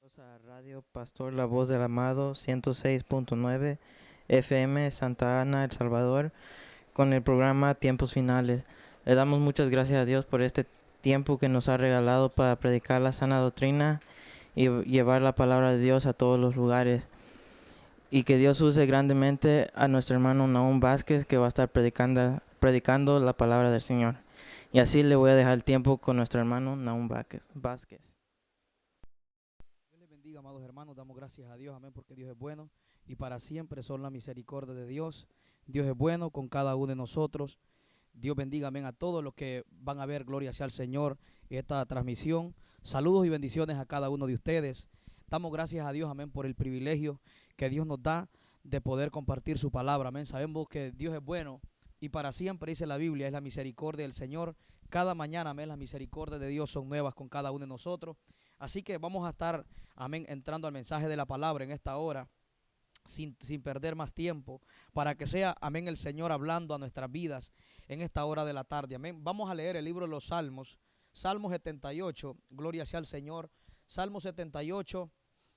Bienvenidos a Radio Pastor La Voz del Amado 106.9 FM Santa Ana, El Salvador, con el programa Tiempos Finales. Le damos muchas gracias a Dios por este tiempo que nos ha regalado para predicar la sana doctrina y llevar la palabra de Dios a todos los lugares. Y que Dios use grandemente a nuestro hermano Nahum Vázquez, que va a estar predicando la palabra del Señor. Y así le voy a dejar el tiempo con nuestro hermano Nahum Vázquez. Dios les bendiga, amados hermanos. Damos gracias a Dios, amén, porque Dios es bueno y para siempre son la misericordia de Dios. Dios es bueno con cada uno de nosotros. Dios bendiga, amén, a todos los que van a ver, gloria sea al Señor, esta transmisión. Saludos y bendiciones a cada uno de ustedes. Damos gracias a Dios, amén, por el privilegio que Dios nos da de poder compartir su palabra, amén. Sabemos que Dios es bueno y para siempre, dice la Biblia, es la misericordia del Señor. Cada mañana, amén, las misericordias de Dios son nuevas con cada uno de nosotros. Así que vamos a estar, amén, entrando al mensaje de la palabra en esta hora, sin perder más tiempo, para que sea, amén, el Señor hablando a nuestras vidas en esta hora de la tarde, amén. Vamos a leer el libro de los Salmos, Salmo 78, gloria sea al Señor, Salmo 78,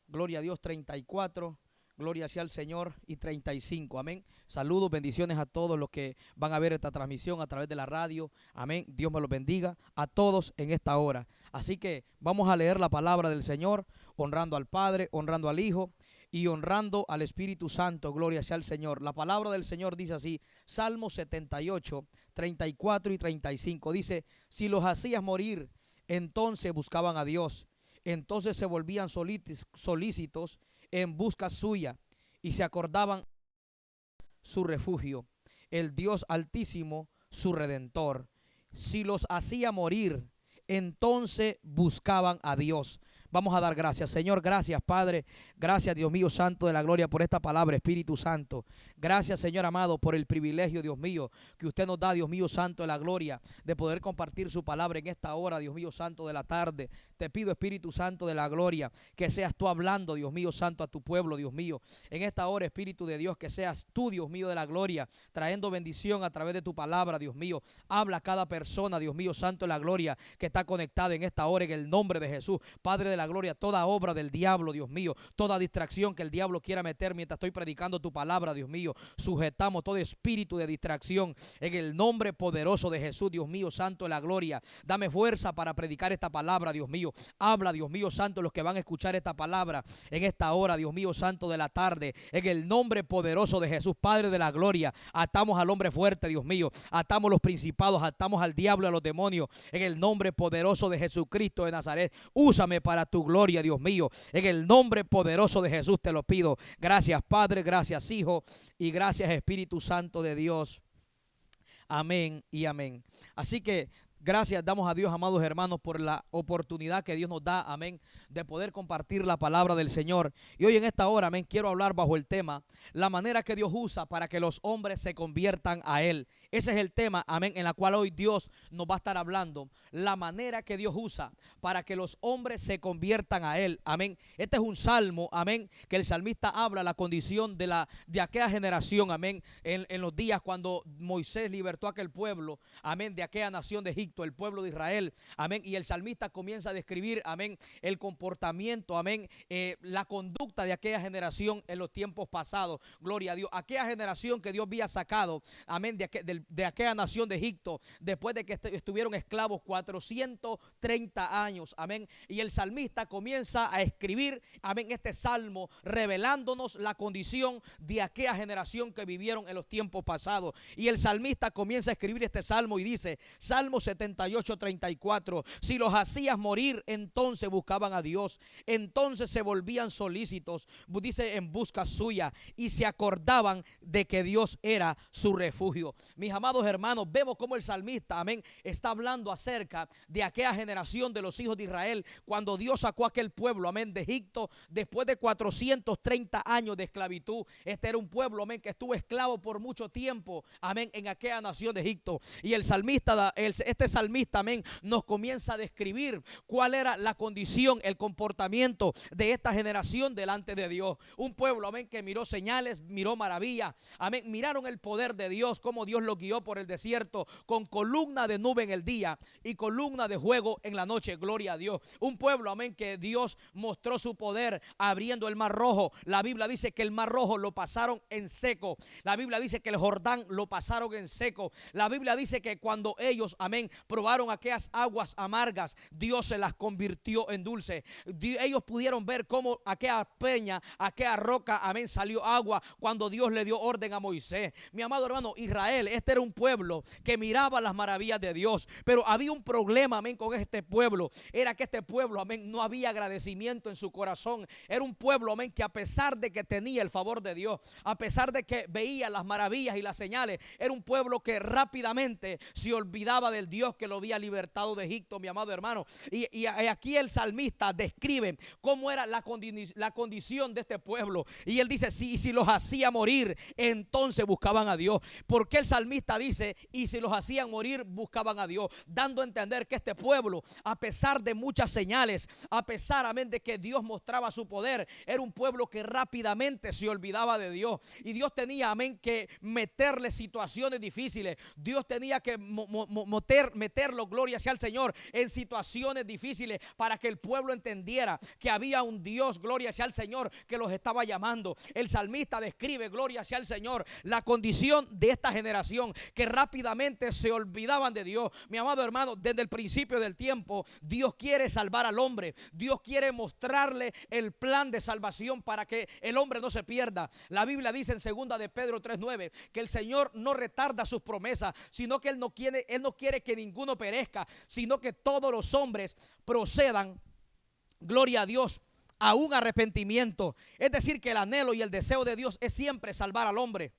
gloria a Dios, 34, gloria sea al Señor, y 35, amén. Saludos, bendiciones a todos los que van a ver esta transmisión a través de la radio, amén. Dios me los bendiga a todos en esta hora. Así que vamos a leer la palabra del Señor, honrando al Padre, honrando al Hijo y honrando al Espíritu Santo, gloria sea al Señor. La palabra del Señor dice así, Salmo 78, 34 y 35, dice: si los hacías morir, entonces buscaban a Dios, entonces se volvían solícitos en busca suya y se acordaban su refugio, el Dios Altísimo, su Redentor. Si los hacía morir, entonces buscaban a Dios. Vamos a dar gracias. Señor, gracias, Padre. Gracias, Dios mío, Santo de la gloria, por esta palabra, Espíritu Santo. Gracias, Señor amado, por el privilegio, Dios mío, que usted nos da, Dios mío, Santo de la gloria, de poder compartir su palabra en esta hora, Dios mío, Santo de la tarde. Te pido, Espíritu Santo de la gloria, que seas tú hablando, Dios mío, Santo, a tu pueblo, Dios mío. En esta hora, Espíritu de Dios, que seas tú, Dios mío, de la gloria, trayendo bendición a través de tu palabra, Dios mío. Habla a cada persona, Dios mío, Santo de la gloria, que está conectada en esta hora, en el nombre de Jesús. Padre de la gloria, toda obra del diablo, Dios mío, toda distracción que el diablo quiera meter mientras estoy predicando tu palabra, Dios mío, sujetamos todo espíritu de distracción en el nombre poderoso de Jesús, Dios mío, Santo de la gloria. Dame fuerza para predicar esta palabra, Dios mío. Habla, Dios mío, Santo, los que van a escuchar esta palabra en esta hora, Dios mío, Santo de la tarde, en el nombre poderoso de Jesús, Padre de la gloria. Atamos al hombre fuerte, Dios mío, atamos los principados, atamos al diablo y a los demonios, en el nombre poderoso de Jesucristo de Nazaret. Úsame para tu gloria, Dios mío, en el nombre poderoso de Jesús te lo pido. Gracias, Padre, gracias, Hijo, y gracias, Espíritu Santo de Dios. Amén y amén. Así que gracias damos a Dios, amados hermanos, por la oportunidad que Dios nos da, amén, de poder compartir la palabra del Señor. Y hoy en esta hora, amén, quiero hablar bajo el tema, la manera que Dios usa para que los hombres se conviertan a Él. Ese es el tema, amén, en la cual hoy Dios nos va a estar hablando. La manera que Dios usa para que los hombres se conviertan a Él, amén. Este es un salmo, amén, que el salmista habla la condición de aquella generación, amén, en los días cuando Moisés libertó a aquel pueblo, amén, de aquella nación de Egipto, el pueblo de Israel, amén. Y el salmista comienza a describir, amén, el comportamiento, amén, la conducta de aquella generación en los tiempos pasados. Gloria a Dios. Aquella generación que Dios había sacado, amén, de aquella nación de Egipto, después de que estuvieron esclavos 430 años, amén. Y el salmista comienza a escribir, amén, este salmo, revelándonos la condición de aquella generación que vivieron en los tiempos pasados. Y el salmista comienza a escribir este salmo y dice, Salmo 78, 34, si los hacías morir, entonces buscaban a Dios, entonces se volvían solícitos, dice, en busca suya, y se acordaban de que Dios era su refugio. Mis amados hermanos, vemos cómo el salmista, amén, está hablando acerca de aquella generación de los hijos de Israel, cuando Dios sacó a aquel pueblo, amén, de Egipto, después de 430 años de esclavitud. Este era un pueblo, amén, que estuvo esclavo por mucho tiempo, amén, en aquella nación de Egipto. Y el salmista, este salmista, amén, nos comienza a describir cuál era la condición, el comportamiento de esta generación delante de Dios. Un pueblo, amén, que miró señales, miró maravillas, amén, miraron el poder de Dios, cómo Dios los guió por el desierto con columna de nube en el día y columna de fuego en la noche. Gloria a Dios. Un pueblo, amén, que Dios mostró su poder abriendo el mar rojo. La Biblia dice que el mar rojo lo pasaron en seco. La Biblia dice que el Jordán lo pasaron en seco. La Biblia dice que cuando ellos, amén, probaron aquellas aguas amargas, Dios se las convirtió en dulce. Ellos pudieron ver cómo aquella peña, aquella roca, amén, salió agua cuando Dios le dio orden a Moisés. Mi amado hermano, Israel, este era un pueblo que miraba las maravillas de Dios, pero había un problema, amén, con este pueblo. Era que este pueblo, amén, no había agradecimiento en su corazón. Era un pueblo, amén, que a pesar de que tenía el favor de Dios, a pesar de que veía las maravillas y las señales, era un pueblo que rápidamente se olvidaba del Dios que lo había libertado de Egipto, mi amado hermano. Y aquí el salmista describe cómo era la condición de este pueblo. Y él dice, si los hacía morir, entonces buscaban a Dios. ¿Por qué el salmista dice, y si los hacían morir, buscaban a Dios? Dando a entender que este pueblo, a pesar de muchas señales, a pesar, amén, de que Dios mostraba su poder, era un pueblo que rápidamente se olvidaba de Dios. Y Dios tenía, amén, que meterle situaciones difíciles. Dios tenía que meterlo, gloria sea al Señor, en situaciones difíciles para que el pueblo entendiera que había un Dios, gloria sea al Señor, que los estaba llamando. El salmista describe, gloria sea al Señor, la condición de esta generación que rápidamente se olvidaban de Dios. Mi amado hermano, desde el principio del tiempo, Dios quiere salvar al hombre. Dios quiere mostrarle el plan de salvación para que el hombre no se pierda. La Biblia dice en 2 de Pedro 3:9 que el Señor no retarda sus promesas, sino que Él no quiere que ninguno perezca, sino que todos los hombres procedan, gloria a Dios, a un arrepentimiento. Es decir, que el anhelo y el deseo de Dios es siempre salvar al hombre.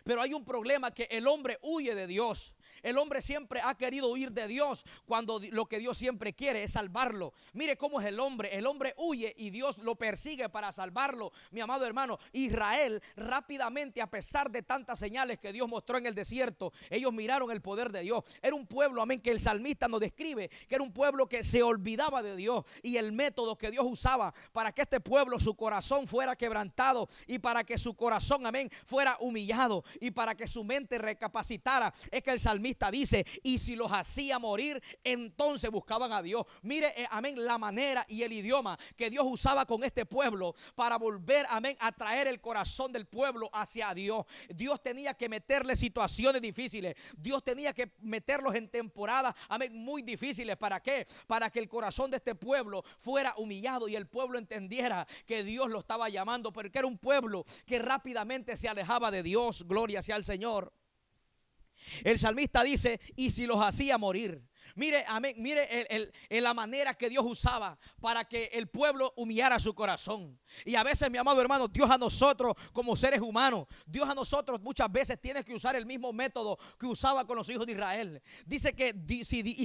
Pero hay un problema, que el hombre huye de Dios. El hombre siempre ha querido huir de Dios cuando lo que Dios siempre quiere es salvarlo. Mire cómo es el hombre. El hombre huye y Dios lo persigue para salvarlo. Mi amado hermano, Israel rápidamente, a pesar de tantas señales que Dios mostró en el desierto, ellos miraron el poder de Dios. Era un pueblo, amén, que el salmista nos describe que era un pueblo que se olvidaba de Dios, y el método que Dios usaba para que este pueblo, su corazón fuera quebrantado, y para que su corazón, amén, fuera humillado, y para que su mente recapacitara, es que el salmista dice, y si los hacía morir, entonces buscaban a Dios. Mire, amén, la manera y el idioma que Dios usaba con este pueblo para volver, amén, a traer el corazón del pueblo hacia Dios. Dios tenía que meterle situaciones difíciles. Dios tenía que meterlos en temporadas, amén, muy difíciles. ¿Para qué? Para que el corazón de este pueblo fuera humillado y el pueblo entendiera que Dios lo estaba llamando, porque era un pueblo que rápidamente se alejaba de Dios. Gloria sea al Señor. El salmista dice, y si los hacía morir. Mire, amén, mire la manera que Dios usaba para que el pueblo humillara su corazón. Y a veces, mi amado hermano, Dios a nosotros como seres humanos, Dios a nosotros muchas veces tiene que usar el mismo método que usaba con los hijos de Israel. Dice que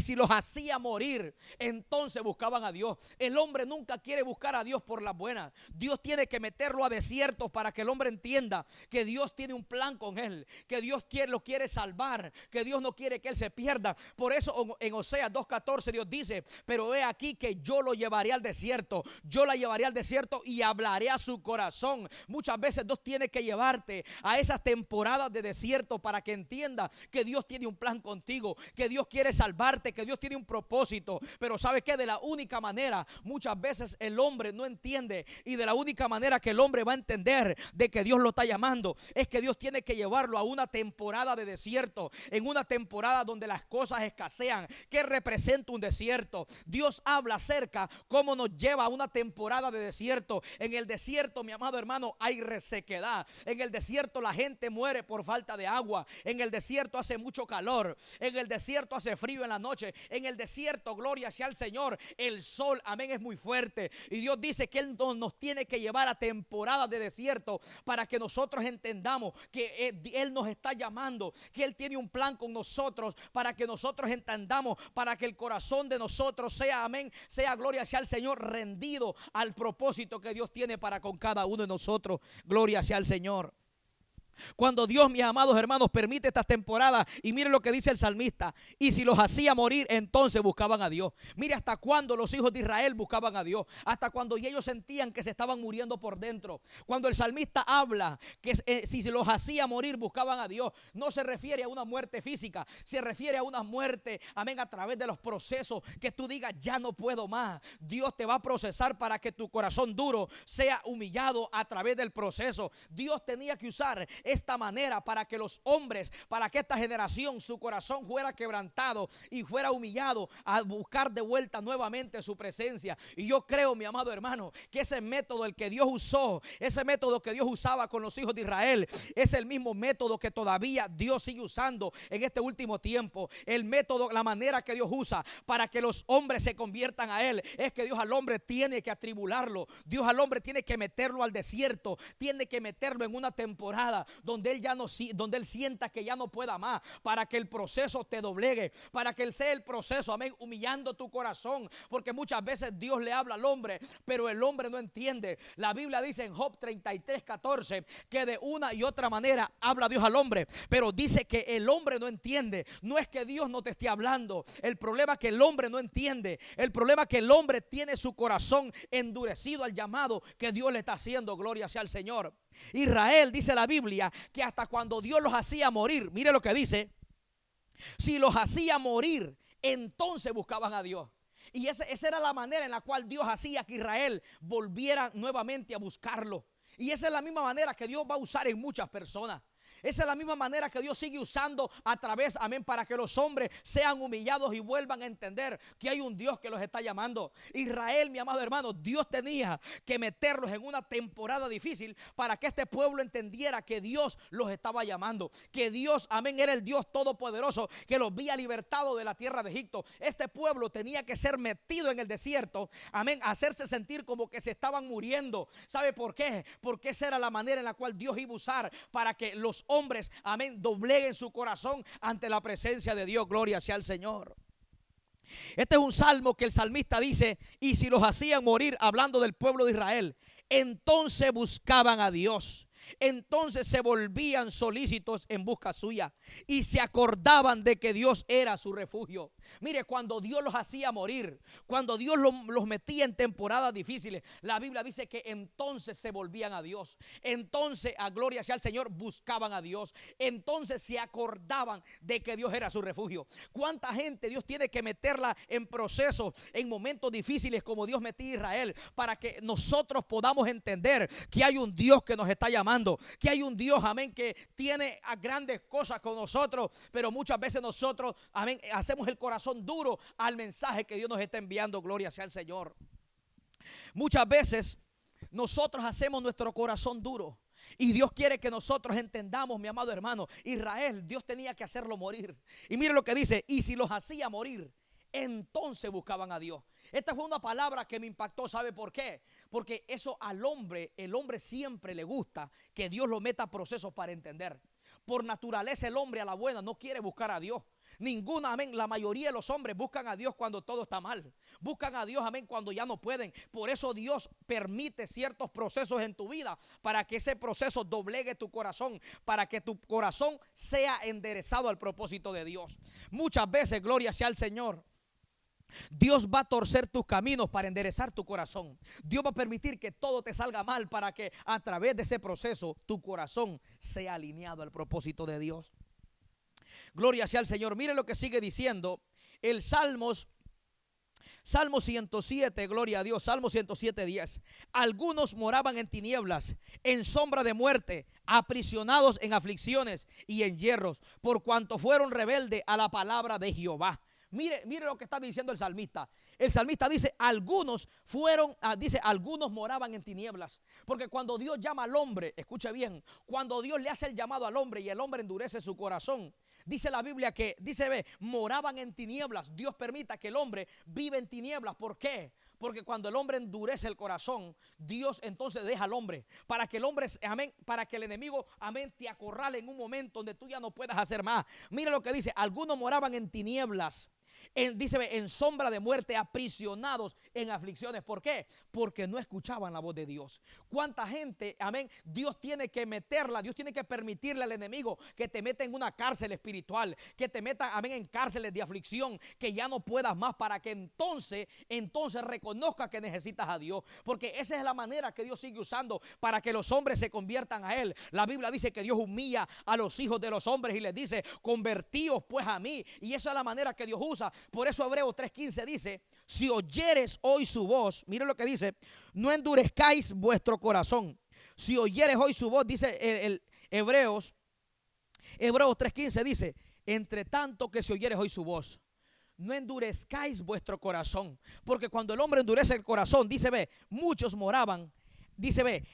si los hacía morir, entonces buscaban a Dios. El hombre nunca quiere buscar a Dios por las buenas. Dios tiene que meterlo a desiertos para que el hombre entienda que Dios tiene un plan con él, que Dios lo quiere salvar, que Dios no quiere que él se pierda. Por eso en Oseas 2:14 Dios dice, pero he aquí que yo lo llevaré al desierto, yo la llevaré al desierto y hablaré a su corazón. Muchas veces Dios tiene que llevarte a esas temporadas de desierto para que entienda que Dios tiene un plan contigo, que Dios quiere salvarte, que Dios tiene un propósito. Pero ¿sabe qué? De la única manera, muchas veces el hombre no entiende, y de la única manera que el hombre va a entender de que Dios lo está llamando, es que Dios tiene que llevarlo a una temporada de desierto, en una temporada donde las cosas escasean. ¿Qué representa un desierto? Dios habla acerca cómo nos lleva a una temporada de desierto. En el desierto, mi amado hermano, hay resequedad. En el desierto la gente muere por falta de agua. En el desierto hace mucho calor. En el desierto hace frío en la noche. En el desierto, gloria sea al Señor, el sol, amén, es muy fuerte. Y Dios dice que Él nos tiene que llevar a temporadas de desierto para que nosotros entendamos que Él nos está llamando, que Él tiene un plan con nosotros, para que nosotros entendamos, para que el corazón de nosotros sea, amén, sea, gloria sea al Señor, rendido al propósito que Dios tiene para con cada uno de nosotros. Gloria sea al Señor. Cuando Dios, mis amados hermanos, permite esta temporada, y mire lo que dice el salmista, y si los hacía morir, entonces buscaban a Dios. Mire hasta cuando los hijos de Israel buscaban a Dios, hasta cuando ellos sentían que se estaban muriendo por dentro. Cuando el salmista habla que si se los hacía morir, buscaban a Dios, no se refiere a una muerte física, se refiere a una muerte, amén, a través de los procesos, que tú digas, ya no puedo más. Dios te va a procesar para que tu corazón duro sea humillado a través del proceso. Dios tenía que usar esta manera para que los hombres, para que esta generación, su corazón fuera quebrantado y fuera humillado a buscar de vuelta nuevamente su presencia. Y yo creo, mi amado hermano, que ese método el que Dios usó, ese método que Dios usaba con los hijos de Israel, es el mismo método que todavía Dios sigue usando en este último tiempo. El método, la manera que Dios usa para que los hombres se conviertan a Él, es que Dios al hombre tiene que atribularlo. Dios al hombre tiene que meterlo al desierto, tiene que meterlo en una temporada donde él ya no, donde él sienta que ya no pueda más, para que el proceso te doblegue, para que él sea el proceso, amén, humillando tu corazón, porque muchas veces Dios le habla al hombre, pero el hombre no entiende. La Biblia dice en Job 33:14 que de una y otra manera habla Dios al hombre, pero dice que el hombre no entiende. No es que Dios no te esté hablando, el problema es que el hombre no entiende, el problema es que el hombre tiene su corazón endurecido al llamado que Dios le está haciendo. Gloria sea al Señor. Israel, dice la Biblia, que hasta cuando Dios los hacía morir, mire lo que dice, si los hacía morir, entonces buscaban a Dios. Y esa era la manera en la cual Dios hacía que Israel volviera nuevamente a buscarlo. Y esa es la misma manera que Dios va a usar en muchas personas. Esa es la misma manera que Dios sigue usando a través, amén, para que los hombres sean humillados y vuelvan a entender que hay un Dios que los está llamando. Israel, mi amado hermano, Dios tenía que meterlos en una temporada difícil para que este pueblo entendiera que Dios los estaba llamando, que Dios, amén, era el Dios todopoderoso que los había libertado de la tierra de Egipto. Este pueblo tenía que ser metido en el desierto, amén, hacerse sentir como que se estaban muriendo. ¿Sabe por qué? Porque esa era la manera en la cual Dios iba a usar para que los hombres, amén, dobleguen su corazón ante la presencia de Dios. Gloria sea al Señor. Este es un salmo que el salmista dice, y si los hacían morir, hablando del pueblo de Israel, entonces buscaban a Dios. Entonces se volvían solícitos en busca suya y se acordaban de que Dios era su refugio. Mire, cuando Dios los hacía morir, cuando Dios los metía en temporadas difíciles, la Biblia dice que entonces se volvían a Dios. Entonces, a gloria sea al Señor, buscaban a Dios. Entonces se acordaban de que Dios era su refugio. ¿Cuánta gente Dios tiene que meterla en procesos, en momentos difíciles como Dios metía a Israel, para que nosotros podamos entender que hay un Dios que nos está llamando, que hay un Dios, amén, que tiene grandes cosas con nosotros, pero muchas veces nosotros, amén, hacemos el corazón duro al mensaje que Dios nos está enviando. Gloria sea al Señor. Muchas veces nosotros hacemos nuestro corazón duro y Dios quiere que nosotros entendamos, mi amado hermano, Israel, Dios tenía que hacerlo morir. Y mire lo que dice, y si los hacía morir, entonces buscaban a Dios. Esta fue una palabra que me impactó. ¿Sabe por qué? Porque eso al hombre, el hombre siempre le gusta que Dios lo meta a procesos para entender. Por naturaleza el hombre a la buena no quiere buscar a Dios. Ninguna, amén, la mayoría de los hombres buscan a Dios cuando todo está mal. Buscan a Dios, amén, cuando ya no pueden. Por eso Dios permite ciertos procesos en tu vida, para que ese proceso doblegue tu corazón, para que tu corazón sea enderezado al propósito de Dios. Muchas veces, gloria sea al Señor, Dios va a torcer tus caminos para enderezar tu corazón. Dios va a permitir que todo te salga mal para que a través de ese proceso tu corazón sea alineado al propósito de Dios. Gloria sea al Señor. Mire lo que sigue diciendo el Salmo 107, gloria a Dios. Salmo 107:10. Algunos moraban en tinieblas, en sombra de muerte, aprisionados en aflicciones y en hierros, por cuanto fueron rebeldes a la palabra de Jehová. Mire lo que está diciendo el salmista. El salmista dice, algunos moraban en tinieblas. Porque cuando Dios llama al hombre, escuche bien, cuando Dios le hace el llamado al hombre y el hombre endurece su corazón, dice la Biblia que, moraban en tinieblas. Dios permita que el hombre vive en tinieblas. ¿Por qué? Porque cuando el hombre endurece el corazón, Dios entonces deja al hombre, para que el hombre, amén, para que el enemigo, amén, te acorrale en un momento donde tú ya no puedas hacer más. Mira lo que dice, algunos moraban en tinieblas, dice, en sombra de muerte, aprisionados en aflicciones. ¿Por qué? Porque no escuchaban la voz de Dios. ¿Cuánta gente, amén, Dios tiene que meterla, Dios tiene que permitirle al enemigo que te meta en una cárcel espiritual, que te meta, amén, en cárceles de aflicción, que ya no puedas más, para que entonces reconozca que necesitas a Dios? Porque esa es la manera que Dios sigue usando para que los hombres se conviertan a Él. La Biblia dice que Dios humilla a los hijos de los hombres y les dice: convertíos pues a mí. Y esa es la manera que Dios usa. Por eso Hebreos 3:15 dice: si oyeres hoy su voz, miren lo que dice, no endurezcáis vuestro corazón. Si oyeres hoy su voz, dice el Hebreos 3:15 dice: entre tanto que si oyeres hoy su voz, no endurezcáis vuestro corazón. Porque cuando el hombre endurece el corazón, dice, ve, muchos moraban, dice, ve,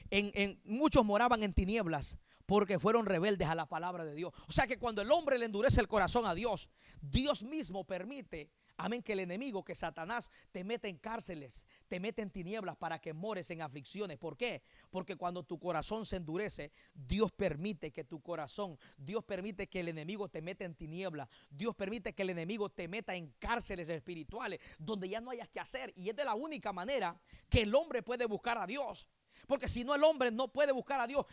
muchos moraban en tinieblas, porque fueron rebeldes a la palabra de Dios. O sea que cuando el hombre le endurece el corazón a Dios, Dios mismo permite, amén, que el enemigo, que Satanás, te mete en cárceles, te mete en tinieblas para que mores en aflicciones. ¿Por qué? Porque cuando tu corazón se endurece, Dios permite que tu corazón, Dios permite que el enemigo te meta en tinieblas, Dios permite que el enemigo te meta en cárceles espirituales donde ya no hayas que hacer. Y es de la única manera que el hombre puede buscar a Dios. Porque si no, el hombre no puede buscar a Dios.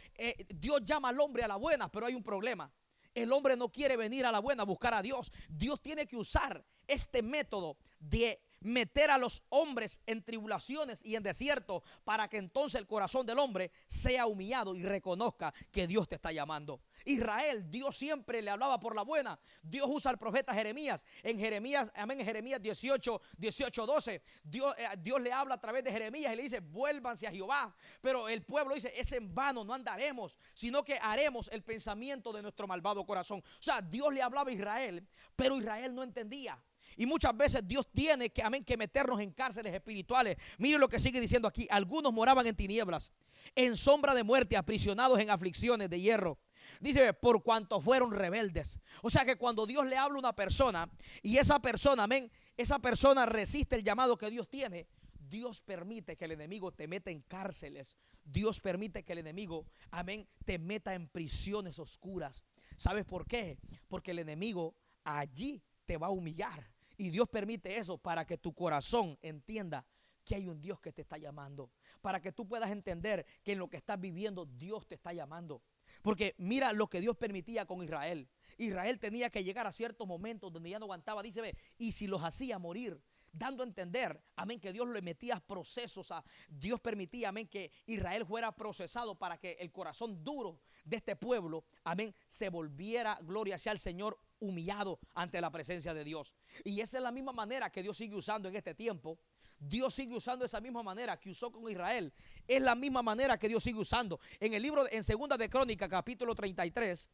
Dios llama al hombre a la buena, pero hay un problema. El hombre no quiere venir a la buena a buscar a Dios. Dios tiene que usar este método de meter a los hombres en tribulaciones y en desierto, para que entonces el corazón del hombre sea humillado y reconozca que Dios te está llamando. Israel, Dios siempre le hablaba por la buena. Dios usa al profeta Jeremías. En Jeremías, amén, en Jeremías 18:12, Dios le habla a través de Jeremías y le dice: vuélvanse a Jehová. Pero el pueblo dice: es en vano, no andaremos, sino que haremos el pensamiento de nuestro malvado corazón. O sea, Dios le hablaba a Israel, pero Israel no entendía. Y muchas veces Dios tiene que, amén, que meternos en cárceles espirituales. Miren lo que sigue diciendo aquí: algunos moraban en tinieblas, en sombra de muerte, aprisionados en aflicciones de hierro. Dice: por cuanto fueron rebeldes. O sea que cuando Dios le habla a una persona y esa persona, amén, esa persona resiste el llamado que Dios tiene, Dios permite que el enemigo te meta en cárceles. Dios permite que el enemigo, amén, te meta en prisiones oscuras. ¿Sabes por qué? Porque el enemigo allí te va a humillar. Y Dios permite eso para que tu corazón entienda que hay un Dios que te está llamando. Para que tú puedas entender que en lo que estás viviendo Dios te está llamando. Porque mira lo que Dios permitía con Israel. Israel tenía que llegar a ciertos momentos donde ya no aguantaba. Dice, ve, y si los hacía morir, dando a entender, amén, que Dios le metía procesos. Dios permitía, amén, que Israel fuera procesado para que el corazón duro de este pueblo, amén, se volviera, gloria sea al Señor, humillado ante la presencia de Dios. Y esa es la misma manera que Dios sigue usando en este tiempo. Dios sigue usando esa misma manera que usó con Israel. Es la misma manera que Dios sigue usando. En el libro, en Segunda de Crónicas, capítulo 33,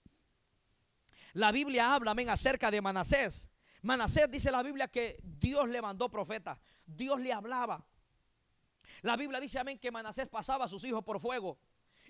la Biblia habla, amén, acerca de Manasés. Manasés, dice la Biblia, que Dios le mandó profetas. Dios le hablaba. La Biblia dice, amén, que Manasés pasaba a sus hijos por fuego.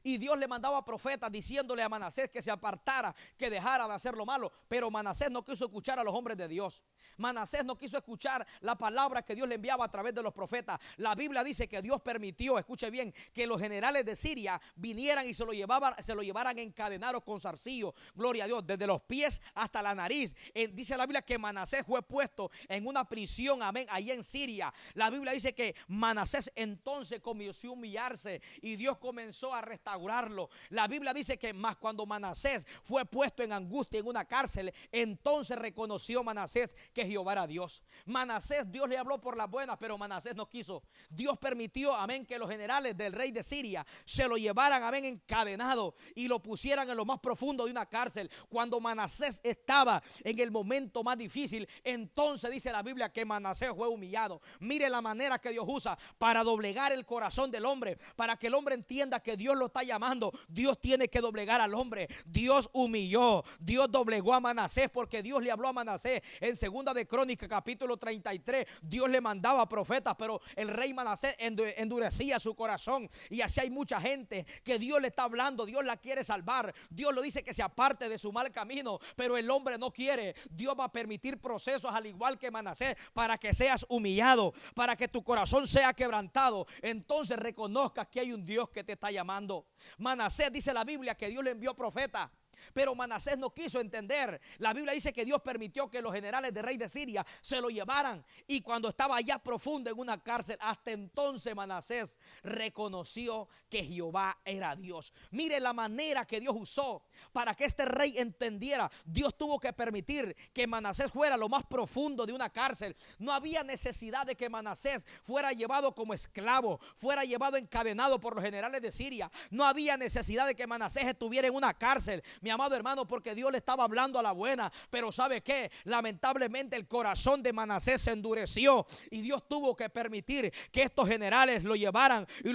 Y Dios le mandaba profetas diciéndole a Manasés que se apartara, que dejara de hacer lo malo. Pero Manasés no quiso escuchar a los hombres de Dios. Manasés no quiso escuchar la palabra que Dios le enviaba a través de los profetas. La Biblia dice que Dios permitió, escuche bien, que los generales de Siria vinieran y se lo llevaran encadenados con zarcillo. Gloria a Dios, desde los pies hasta la nariz. Dice la Biblia que Manasés fue puesto en una prisión, amén, allá en Siria. La Biblia dice que Manasés entonces comenzó a humillarse y Dios comenzó a restaurarlo. La Biblia dice que más cuando Manasés fue puesto en angustia en una cárcel, entonces reconoció Manasés que Jehová era Dios. Manasés, Dios le habló por las buenas, pero Manasés no quiso. Dios permitió, amén, que los generales del rey de Siria se lo llevaran, amén, encadenado y lo pusieran en lo más profundo de una cárcel. Cuando Manasés estaba en el momento más difícil, entonces dice la Biblia que Manasés fue humillado. Mire la manera que Dios usa para doblegar el corazón del hombre, para que el hombre entienda que Dios lo está llamando. Dios tiene que doblegar al hombre. Dios humilló, Dios doblegó a Manasés, porque Dios le habló a Manasés en Segunda de Crónicas capítulo 33. Dios le mandaba profetas, pero el rey Manasés endurecía su corazón. Y así hay mucha gente que Dios le está hablando, Dios la quiere salvar, Dios le dice que se aparte de su mal camino, pero el hombre no quiere. Dios va a permitir procesos al igual que Manasés para que seas humillado, para que tu corazón sea quebrantado. Entonces reconozcas que hay un Dios que te está llamando. Manasés, dice la Biblia, que Dios le envió profeta. Pero Manasés no quiso entender. La Biblia dice que Dios permitió que los generales del rey de Siria se lo llevaran. Y cuando estaba allá profundo en una cárcel, hasta entonces Manasés reconoció que Jehová era Dios. Mire la manera que Dios usó para que este rey entendiera. Dios tuvo que permitir que Manasés fuera lo más profundo de una cárcel. No había necesidad de que Manasés fuera llevado como esclavo, fuera llevado encadenado por los generales de Siria. No había necesidad de que Manasés estuviera en una cárcel, mi amado hermano, porque Dios le estaba hablando a la buena. Pero ¿sabe qué? Lamentablemente el corazón de Manasés se endureció y Dios tuvo que permitir que estos generales lo llevaran y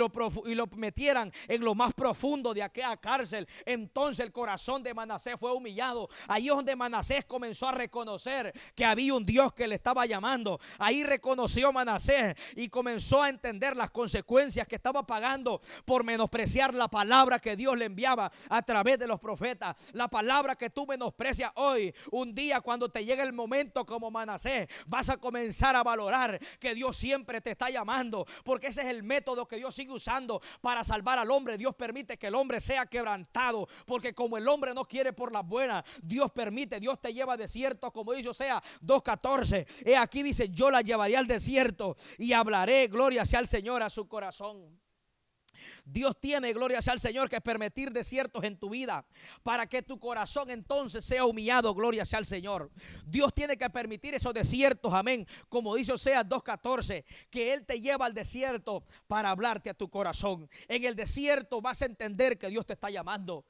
lo metieran en lo más profundo de aquella cárcel. Entonces el corazón de Manasés fue humillado. Ahí es donde Manasés comenzó a reconocer que había un Dios que le estaba llamando. Ahí reconoció Manasés y comenzó a entender las consecuencias que estaba pagando por menospreciar la palabra que Dios le enviaba a través de los profetas. La palabra que tú menosprecias hoy, un día cuando te llegue el momento como Manasés, vas a comenzar a valorar que Dios siempre te está llamando, porque ese es el método que Dios sigue usando para salvar al hombre. Dios permite que el hombre sea quebrantado, porque como el hombre no quiere por las buenas, Dios permite, Dios te lleva a desierto, como dice Oseas 2:14. Aquí dice: yo la llevaré al desierto y hablaré, gloria sea al Señor, a su corazón. Dios tiene, gloria sea al Señor, que permitir desiertos en tu vida para que tu corazón entonces sea humillado, gloria sea al Señor. Dios tiene que permitir esos desiertos, amén, como dice Oseas 2:14, que Él te lleva al desierto para hablarte a tu corazón. En el desierto vas a entender que Dios te está llamando.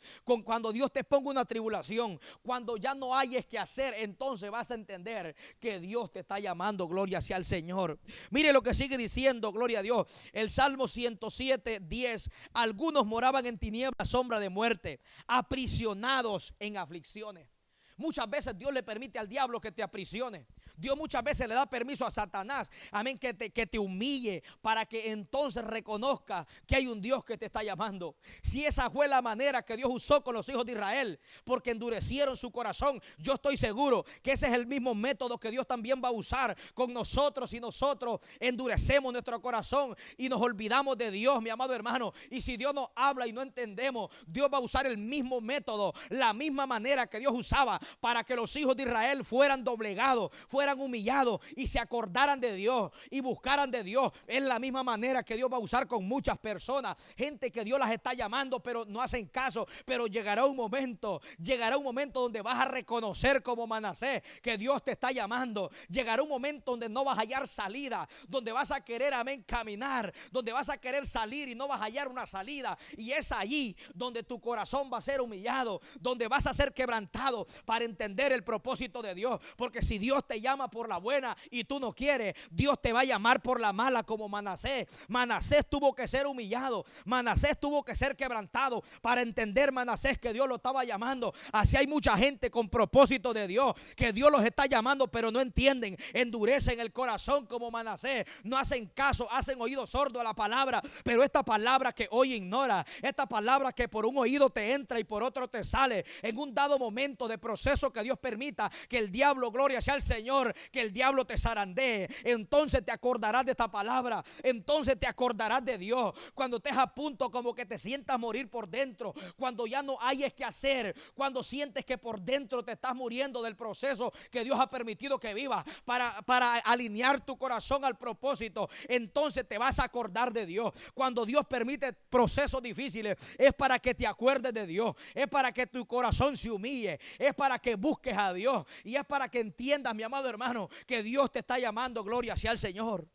Cuando Dios te ponga una tribulación, cuando ya no hayas que hacer, entonces vas a entender que Dios te está llamando, gloria sea al Señor. Mire lo que sigue diciendo, gloria a Dios, el Salmo 107:10. Algunos moraban en tinieblas, sombra de muerte, aprisionados en aflicciones. Muchas veces Dios le permite al diablo que te aprisione. Dios muchas veces le da permiso a Satanás, amén, que te humille, para que entonces reconozca que hay un Dios que te está llamando. Si esa fue la manera que Dios usó con los hijos de Israel, porque endurecieron su corazón, yo estoy seguro que ese es el mismo método que Dios también va a usar con nosotros. Si nosotros endurecemos nuestro corazón y nos olvidamos de Dios, mi amado hermano, y si Dios nos habla y no entendemos, Dios va a usar el mismo método, la misma manera que Dios usaba para que los hijos de Israel fueran doblegados, fueran humillados y se acordaran de Dios y buscaran de Dios. Es la misma manera que Dios va a usar con muchas personas, gente que Dios las está llamando pero no hacen caso. Pero llegará un momento donde vas a reconocer como Manasés que Dios te está llamando. Llegará un momento donde no vas a hallar salida, donde vas a querer, amén, caminar, donde vas a querer salir y no vas a hallar una salida. Y es allí donde tu corazón va a ser humillado, donde vas a ser quebrantado para entender el propósito de Dios. Porque si Dios te llama por la buena y tú no quieres, Dios te va a llamar por la mala, como Manasés. Manasés tuvo que ser humillado, Manasés tuvo que ser quebrantado para entender, Manasés, que Dios lo estaba llamando. Así hay mucha gente con propósito de Dios, que Dios los está llamando pero no entienden, endurecen el corazón como Manasés, no hacen caso, hacen oído sordo a la palabra. Pero esta palabra que hoy ignora, esta palabra que por un oído te entra y por otro te sale, en un dado momento de proceso que Dios permita que el diablo, gloria sea al Señor, que el diablo te zarandee, entonces te acordarás de esta palabra, entonces te acordarás de Dios. Cuando estés a punto como que te sientas morir por dentro, cuando ya no hayas que hacer, cuando sientes que por dentro te estás muriendo del proceso que Dios ha permitido que vivas para alinear tu corazón al propósito, entonces te vas a acordar de Dios. Cuando Dios permite procesos difíciles, es para que te acuerdes de Dios, es para que tu corazón se humille, es para que busques a Dios y es para que entiendas, mi amado hermano, que Dios te está llamando, gloria sea al Señor.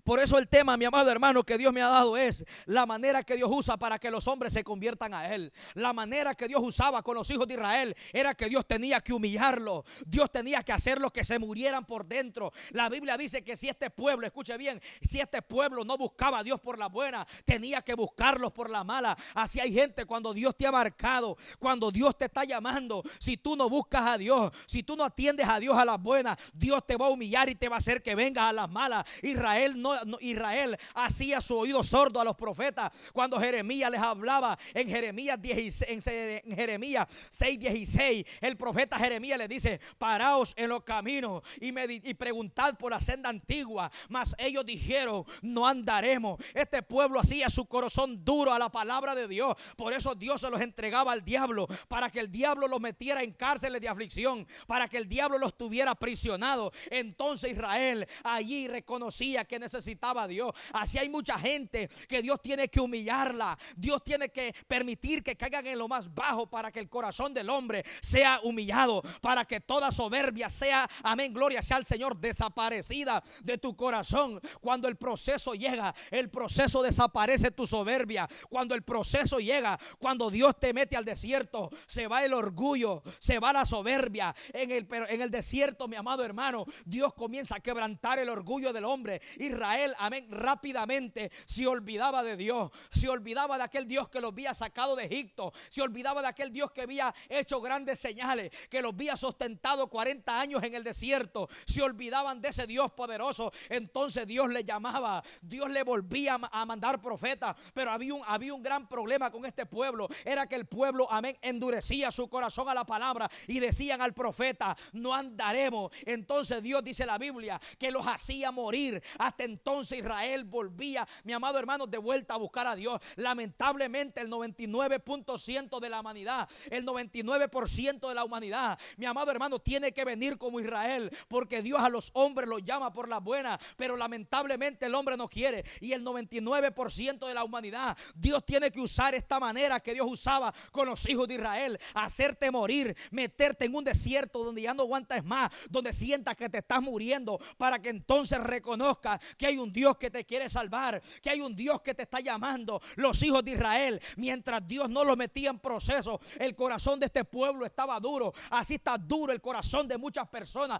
Por eso el tema, mi amado hermano, que Dios me ha dado es la manera que Dios usa para que los hombres se conviertan a Él. La manera que Dios usaba con los hijos de Israel era que Dios tenía que humillarlos. Dios tenía que hacerlos que se murieran por dentro. La Biblia dice que si este pueblo, escuche bien, si este pueblo no buscaba a Dios por la buena, tenía que buscarlos por la mala. Así hay gente cuando Dios te ha marcado, cuando Dios te está llamando. Si tú no buscas a Dios, si tú no atiendes a Dios a las buenas, Dios te va a humillar y te va a hacer que vengas a las malas. Israel no Israel hacía su oído sordo a los profetas. Cuando Jeremías les hablaba en Jeremías 6:16, el profeta Jeremías les dice: paraos en los caminos y preguntad por la senda antigua. Mas ellos dijeron: no andaremos. Este pueblo hacía su corazón duro a la palabra de Dios. Por eso Dios se los entregaba al diablo, para que el diablo los metiera en cárceles de aflicción, para que el diablo los tuviera aprisionados. Entonces Israel allí reconocía que necesitaba a Dios. Así hay mucha gente que Dios tiene que humillarla. Dios tiene que permitir que caigan en lo más bajo, para que el corazón del hombre sea humillado, para que toda soberbia sea, amén, gloria sea al Señor, desaparecida de tu corazón. Cuando el proceso llega, el proceso desaparece tu soberbia. Cuando el proceso llega, cuando Dios te mete al desierto, se va el orgullo, se va la soberbia. Pero en el desierto, mi amado hermano, Dios comienza a quebrantar el orgullo del hombre. Israel, amén, rápidamente se olvidaba de Dios, se olvidaba de aquel Dios que los había sacado de Egipto, se olvidaba de aquel Dios que había hecho grandes señales, que los había sustentado 40 años en el desierto. Se olvidaban de ese Dios poderoso. Entonces Dios le llamaba, Dios le volvía a mandar profetas. Pero había un gran problema con este pueblo. Era que el pueblo, amén, endurecía su corazón a la palabra y decían al profeta: no andaremos. Entonces Dios, dice la Biblia, que los hacía morir. Hasta entonces Israel volvía, mi amado hermano, de vuelta a buscar a Dios. Lamentablemente el 99% de la humanidad, el 99% de la humanidad, mi amado hermano, tiene que venir como Israel, porque Dios a los hombres los llama por las buenas, pero lamentablemente el hombre no quiere. Y el 99% de la humanidad, Dios tiene que usar esta manera que Dios usaba con los hijos de Israel: hacerte morir, meterte en un desierto donde ya no aguantas más, donde sientas que te estás muriendo, para que entonces reconozcas que hay un Dios que te quiere salvar, que hay un Dios que te está llamando. Los hijos de Israel, mientras Dios no los metía en proceso, el corazón de este pueblo estaba duro. Así está duro el corazón de muchas personas,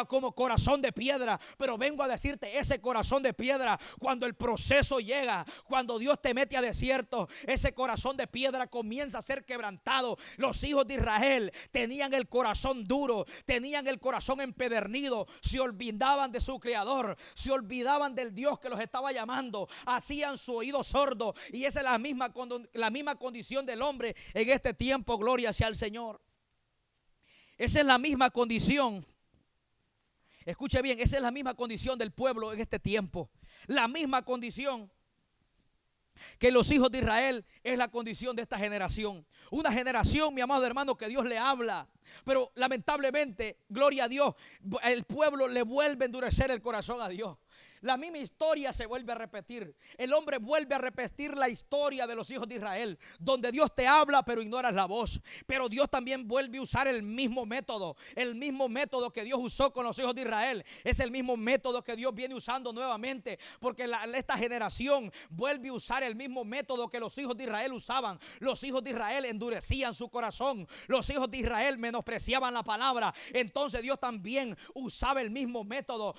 como corazón de piedra. Pero vengo a decirte, ese corazón de piedra, cuando el proceso llega, cuando Dios te mete a desierto, ese corazón de piedra comienza a ser quebrantado. Los hijos de Israel tenían el corazón duro, tenían el corazón empedernido, se olvidaban de su Creador, se olvidaban del Dios que los estaba llamando, hacían su oído sordo. Y esa es la misma condición del hombre en este tiempo, gloria sea al Señor. Esa es la misma condición. Escuche bien, esa es la misma condición del pueblo en este tiempo. La misma condición que los hijos de Israel es la condición de esta generación. Una generación, mi amado hermano, que Dios le habla, pero lamentablemente, gloria a Dios, el pueblo le vuelve a endurecer el corazón a Dios. La misma historia se vuelve a repetir. El hombre vuelve a repetir la historia de los hijos de Israel, donde Dios te habla pero ignoras la voz. Pero Dios también vuelve a usar el mismo método que Dios usó con los hijos de Israel. Es el mismo método que Dios viene usando nuevamente, porque esta generación vuelve a usar el mismo método que los hijos de Israel usaban. Los hijos de Israel endurecían su corazón, los hijos de Israel menospreciaban la palabra. Entonces Dios también usaba el mismo método,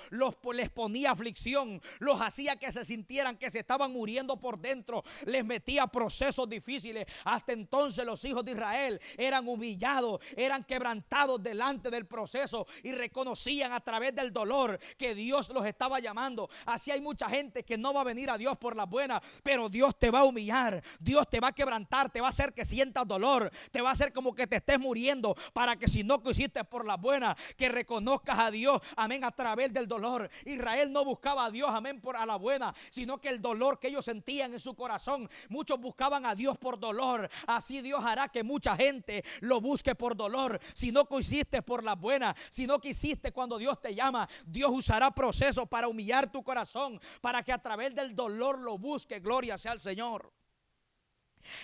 les ponía aflicción, los hacía que se sintieran que se estaban muriendo por dentro, les metía procesos difíciles. Hasta entonces los hijos de Israel eran humillados, eran quebrantados delante del proceso y reconocían a través del dolor que Dios los estaba llamando. Así hay mucha gente que no va a venir a Dios por las buenas, pero Dios te va a humillar, Dios te va a quebrantar, te va a hacer que sientas dolor, te va a hacer como que te estés muriendo, para que si no quisiste por las buenas, que reconozcas a Dios, amén, a través del dolor. Israel no buscaba a Dios, amén, por a la buena, sino que el dolor que ellos sentían en su corazón, muchos buscaban a Dios por dolor. Así Dios hará que mucha gente lo busque por dolor. Si no quisiste por la buena, si no quisiste cuando Dios te llama, Dios usará procesos para humillar tu corazón, para que a través del dolor lo busque. Gloria sea al Señor.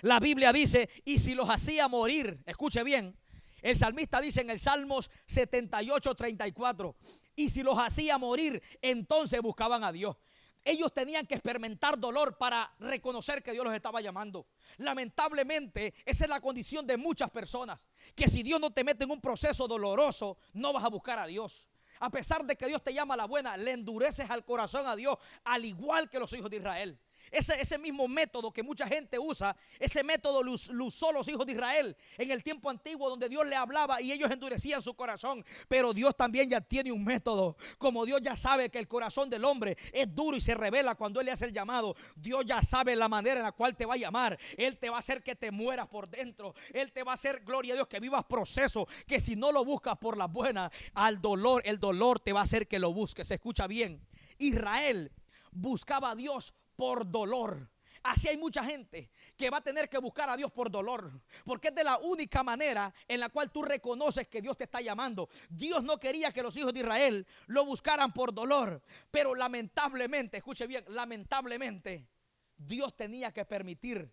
La Biblia dice: y si los hacía morir, escuche bien, el salmista dice en el Salmos 78:34, y si los hacía morir, entonces buscaban a Dios. Ellos tenían que experimentar dolor para reconocer que Dios los estaba llamando. Lamentablemente, esa es la condición de muchas personas, que si Dios no te mete en un proceso doloroso, no vas a buscar a Dios. A pesar de que Dios te llama a la buena, le endureces al corazón a Dios, al igual que los hijos de Israel. ese mismo método que mucha gente usa, ese método lo usó los hijos de Israel en el tiempo antiguo, donde Dios le hablaba y ellos endurecían su corazón. Pero Dios también ya tiene un método. Como Dios ya sabe que el corazón del hombre es duro y se revela cuando Él le hace el llamado, Dios ya sabe la manera en la cual te va a llamar. Él te va a hacer que te mueras por dentro. Él te va a hacer, gloria a Dios, que vivas proceso, que si no lo buscas por la buena, el dolor te va a hacer que lo busques. Se escucha bien. Israel buscaba a Dios por dolor. Así hay mucha gente que va a tener que buscar a Dios por dolor, porque es de la única manera en la cual tú reconoces que Dios te está llamando. Dios no quería que los hijos de Israel lo buscaran por dolor, pero lamentablemente, escuche bien, lamentablemente Dios tenía que permitir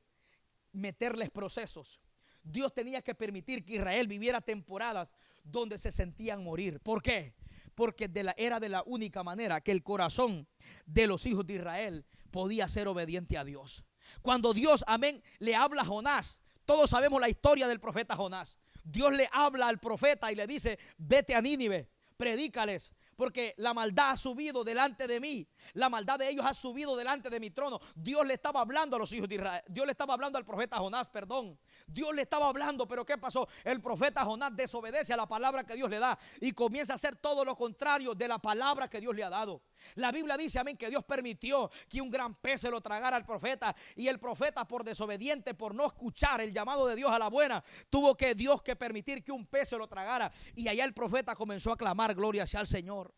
meterles procesos. Dios tenía que permitir que Israel viviera temporadas donde se sentían morir. ¿Por qué? Porque era de la única manera que el corazón de los hijos de Israel podía ser obediente a Dios. Cuando Dios, amén, le habla a Jonás, todos sabemos la historia del profeta Jonás. Dios le habla al profeta y le dice: vete a Nínive, predícales, porque la maldad ha subido delante de mí. La maldad de ellos ha subido delante de mi trono. Dios le estaba hablando a los hijos de Israel. Dios le estaba hablando al profeta Jonás, perdón. Dios le estaba hablando, pero ¿qué pasó? El profeta Jonás desobedece a la palabra que Dios le da y comienza a hacer todo lo contrario de la palabra que Dios le ha dado. La Biblia dice, amén, que Dios permitió que un gran pez se lo tragara al profeta, y el profeta, por desobediente, por no escuchar el llamado de Dios a la buena, tuvo que Dios que permitir que un pez se lo tragara. Y allá el profeta comenzó a clamar: gloria sea al Señor.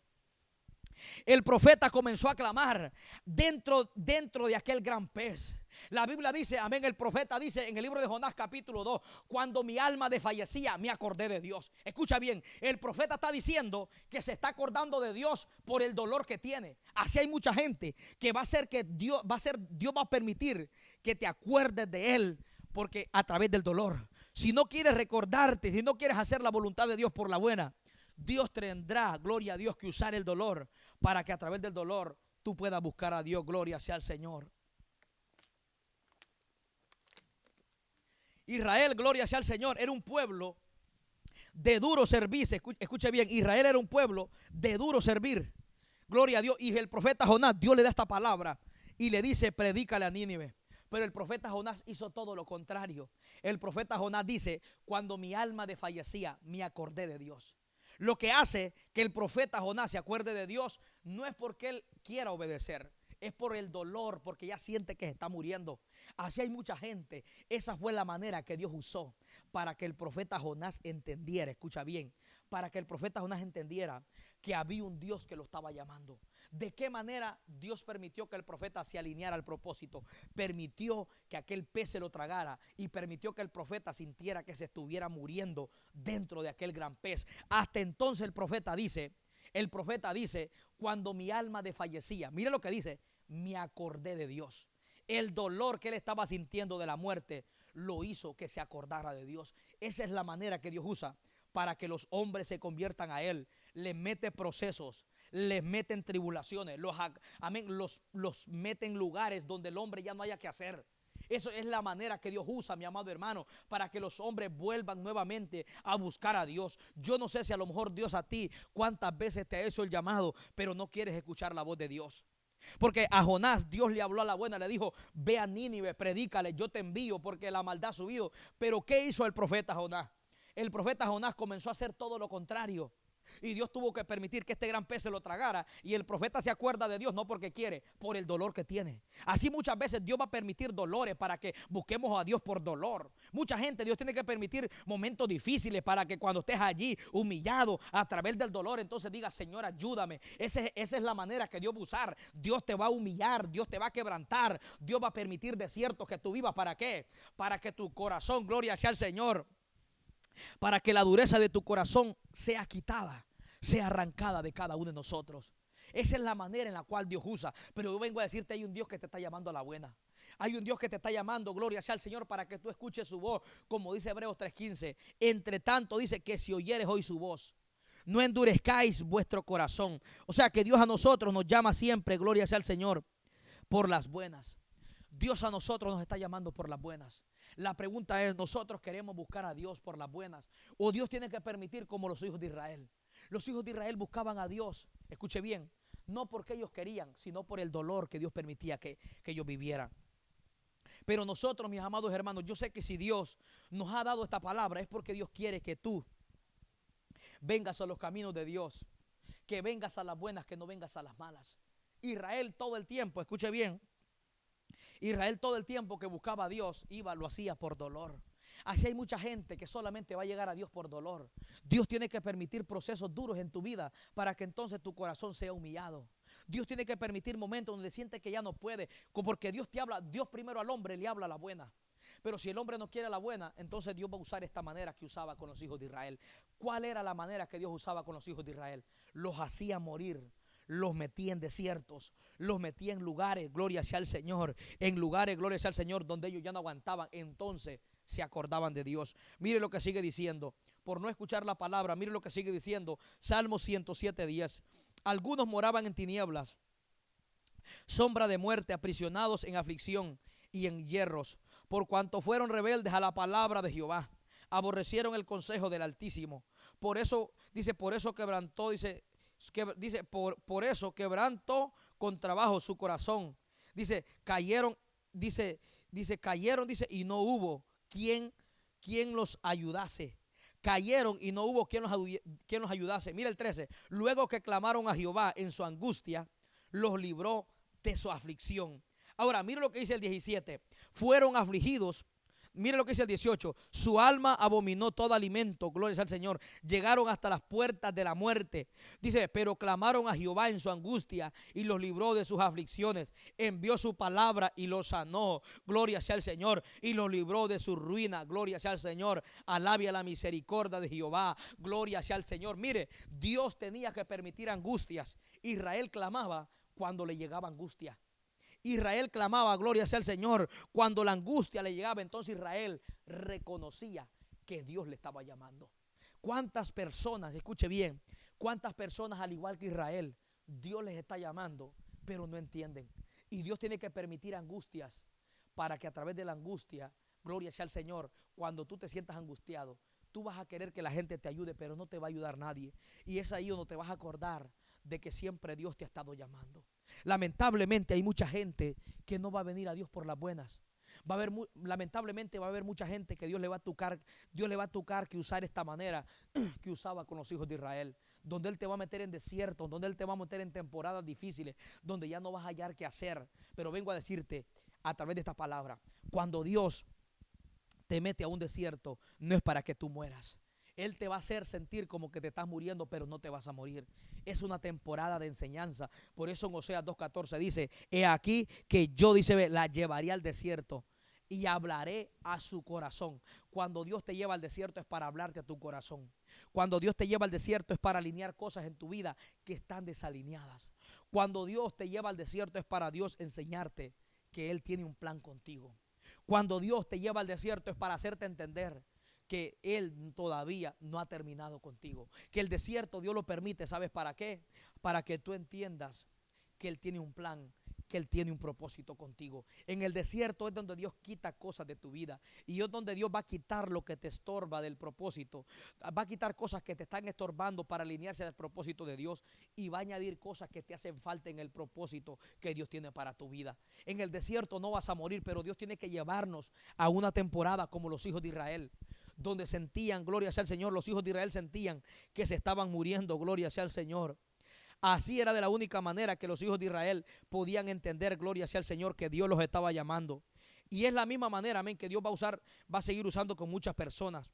El profeta comenzó a clamar dentro de aquel gran pez. La Biblia dice, amén, el profeta dice en el libro de Jonás capítulo 2, cuando mi alma desfallecía, me acordé de Dios. Escucha bien, el profeta está diciendo que se está acordando de Dios por el dolor que tiene. Así hay mucha gente que Dios va a permitir que te acuerdes de Él, porque a través del dolor. Si no quieres recordarte, si no quieres hacer la voluntad de Dios por la buena, Dios tendrá, gloria a Dios, que usar el dolor para que a través del dolor tú puedas buscar a Dios. Gloria sea al Señor. Israel, gloria sea al Señor, era un pueblo de duro servir. Escuche bien, Israel era un pueblo de duro servir. Gloria a Dios. Y el profeta Jonás, Dios le da esta palabra y le dice: predícale a Nínive. Pero el profeta Jonás hizo todo lo contrario. El profeta Jonás dice: cuando mi alma desfallecía, me acordé de Dios. Lo que hace que el profeta Jonás se acuerde de Dios no es porque él quiera obedecer, es por el dolor, porque ya siente que se está muriendo. Así hay mucha gente. Esa fue la manera que Dios usó para que el profeta Jonás entendiera, escucha bien, para que el profeta Jonás entendiera que había un Dios que lo estaba llamando. ¿De qué manera Dios permitió que el profeta se alineara al propósito? Permitió que aquel pez se lo tragara y permitió que el profeta sintiera que se estuviera muriendo dentro de aquel gran pez. Hasta entonces el profeta dice, cuando mi alma desfallecía, mire lo que dice: me acordé de Dios. El dolor que él estaba sintiendo de la muerte lo hizo que se acordara de Dios. Esa es la manera que Dios usa para que los hombres se conviertan a Él. Les mete procesos, les meten tribulaciones, los mete en lugares donde el hombre ya no haya que hacer. Eso es la manera que Dios usa, mi amado hermano, para que los hombres vuelvan nuevamente a buscar a Dios. Yo no sé si a lo mejor Dios a ti cuántas veces te ha hecho el llamado, pero no quieres escuchar la voz de Dios. Porque a Jonás Dios le habló a la buena, le dijo: ve a Nínive, predícale, yo te envío porque la maldad ha subido. Pero ¿qué hizo el profeta Jonás? El profeta Jonás comenzó a hacer todo lo contrario. Y Dios tuvo que permitir que este gran pez se lo tragara. Y el profeta se acuerda de Dios no porque quiere, por el dolor que tiene. Así muchas veces Dios va a permitir dolores para que busquemos a Dios por dolor. Mucha gente, Dios tiene que permitir momentos difíciles para que cuando estés allí humillado a través del dolor, entonces digas: Señor, ayúdame. Esa es la manera que Dios va a usar. Dios te va a humillar, Dios te va a quebrantar, Dios va a permitir desiertos que tú vivas. ¿Para qué? Para que tu corazón, gloria sea al Señor, para que la dureza de tu corazón sea quitada, sea arrancada de cada uno de nosotros. Esa es la manera en la cual Dios usa. Pero yo vengo a decirte: hay un Dios que te está llamando a la buena. Hay un Dios que te está llamando, gloria sea al Señor, para que tú escuches su voz. Como dice Hebreos 3:15, entre tanto dice que si oyeres hoy su voz, no endurezcáis vuestro corazón. O sea que Dios a nosotros nos llama siempre, gloria sea al Señor, por las buenas. Dios a nosotros nos está llamando por las buenas. La pregunta es: ¿nosotros queremos buscar a Dios por las buenas? ¿O Dios tiene que permitir como los hijos de Israel? Los hijos de Israel buscaban a Dios, escuche bien, No porque ellos querían, sino por el dolor que Dios permitía que ellos vivieran. Pero nosotros, mis amados hermanos, yo sé que si Dios nos ha dado esta palabra es porque Dios quiere que tú vengas a los caminos de Dios, que vengas a las buenas, que no vengas a las malas. Israel todo el tiempo, escuche bien, Israel todo el tiempo que buscaba a Dios, lo hacía por dolor. Así hay mucha gente que solamente va a llegar a Dios por dolor. Dios tiene que permitir procesos duros en tu vida para que entonces tu corazón sea humillado. Dios tiene que permitir momentos donde sientes que ya no puede, porque Dios te habla, Dios primero al hombre le habla la buena. Pero si el hombre no quiere la buena, entonces Dios va a usar esta manera que usaba con los hijos de Israel. ¿Cuál era la manera que Dios usaba con los hijos de Israel? Los hacía morir, los metía en desiertos, los metía en lugares, gloria sea al Señor, en lugares, gloria sea al Señor, donde ellos ya no aguantaban. Entonces se acordaban de Dios. Mire lo que sigue diciendo, por no escuchar la palabra, mire lo que sigue diciendo, Salmo 107:10. Algunos moraban en tinieblas, sombra de muerte, aprisionados en aflicción y en hierros, por cuanto fueron rebeldes a la palabra de Jehová, aborrecieron el consejo del Altísimo. Por eso, dice, por eso quebrantó, por eso quebrantó con trabajo su corazón. Dice, cayeron, cayeron, y no hubo quien los ayudase. Cayeron y no hubo quien los ayudase. Mira el 13. Luego que clamaron a Jehová en su angustia, los libró de su aflicción. Ahora, mira lo que dice el 17. Fueron afligidos. Mire lo que dice el 18. Su alma abominó todo alimento. Gloria al Señor. Llegaron hasta las puertas de la muerte. Dice, pero clamaron a Jehová en su angustia y los libró de sus aflicciones. Envió su palabra y los sanó. Gloria sea al Señor. Y los libró de su ruina. Gloria sea al Señor. Alabe a la misericordia de Jehová. Gloria sea al Señor. Mire, Dios tenía que permitir angustias. Israel clamaba cuando le llegaba angustia. Israel clamaba, gloria sea al Señor, cuando la angustia le llegaba. Entonces Israel reconocía que Dios le estaba llamando. ¿Cuántas personas, escuche bien, cuántas personas al igual que Israel, Dios les está llamando, pero no entienden? Y Dios tiene que permitir angustias para que a través de la angustia, gloria sea al Señor, cuando tú te sientas angustiado, tú vas a querer que la gente te ayude, pero no te va a ayudar nadie. Y es ahí donde te vas a acordar de que siempre Dios te ha estado llamando. Lamentablemente hay mucha gente que no va a venir a Dios por las buenas. Lamentablemente va a haber mucha gente que Dios le va a tocar que usar esta manera que usaba con los hijos de Israel, donde Él te va a meter en desiertos, donde Él te va a meter en temporadas difíciles, donde ya no vas a hallar qué hacer. Pero vengo a decirte a través de esta palabra, cuando Dios te mete a un desierto, no es para que tú mueras. Él te va a hacer sentir como que te estás muriendo, pero no te vas a morir. Es una temporada de enseñanza. Por eso en Oseas 2:14 dice, he aquí que yo, dice, la llevaré al desierto y hablaré a su corazón. Cuando Dios te lleva al desierto es para hablarte a tu corazón. Cuando Dios te lleva al desierto es para alinear cosas en tu vida que están desalineadas. Cuando Dios te lleva al desierto es para Dios enseñarte que Él tiene un plan contigo. Cuando Dios te lleva al desierto es para hacerte entender que Él todavía no ha terminado contigo. Que el desierto Dios lo permite, ¿sabes para qué? Para que tú entiendas que Él tiene un plan, que Él tiene un propósito contigo. En el desierto es donde Dios quita cosas de tu vida. Y es donde Dios va a quitar lo que te estorba del propósito. Va a quitar cosas que te están estorbando para alinearse al propósito de Dios. Y va a añadir cosas que te hacen falta en el propósito que Dios tiene para tu vida. En el desierto no vas a morir, pero Dios tiene que llevarnos a una temporada como los hijos de Israel, donde sentían, gloria sea al Señor, los hijos de Israel sentían que se estaban muriendo, gloria sea al Señor. Así era de la única manera que los hijos de Israel podían entender, gloria sea al Señor, que Dios los estaba llamando. Y es la misma manera, amén, que Dios va a seguir usando con muchas personas.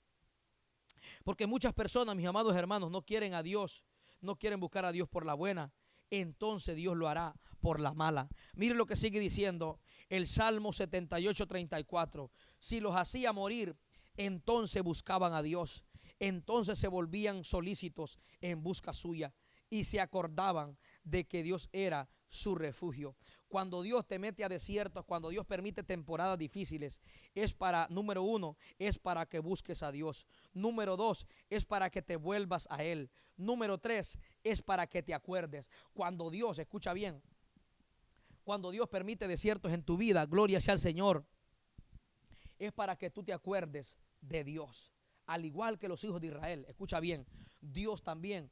Porque muchas personas, mis amados hermanos, no quieren a Dios, no quieren buscar a Dios por la buena. Entonces Dios lo hará por la mala. Mire lo que sigue diciendo el Salmo 78:34. Si los hacía morir, entonces buscaban a Dios. Entonces se volvían solícitos en busca suya y se acordaban de que Dios era su refugio. Cuando Dios te mete a desiertos, cuando Dios permite temporadas difíciles, es para, número uno, es para que busques a Dios. Número dos, es para que te vuelvas a Él. Número tres, es para que te acuerdes. Cuando Dios, escucha bien, cuando Dios permite desiertos en tu vida, gloria sea al Señor, es para que tú te acuerdes de Dios. Al igual que los hijos de Israel, escucha bien, Dios también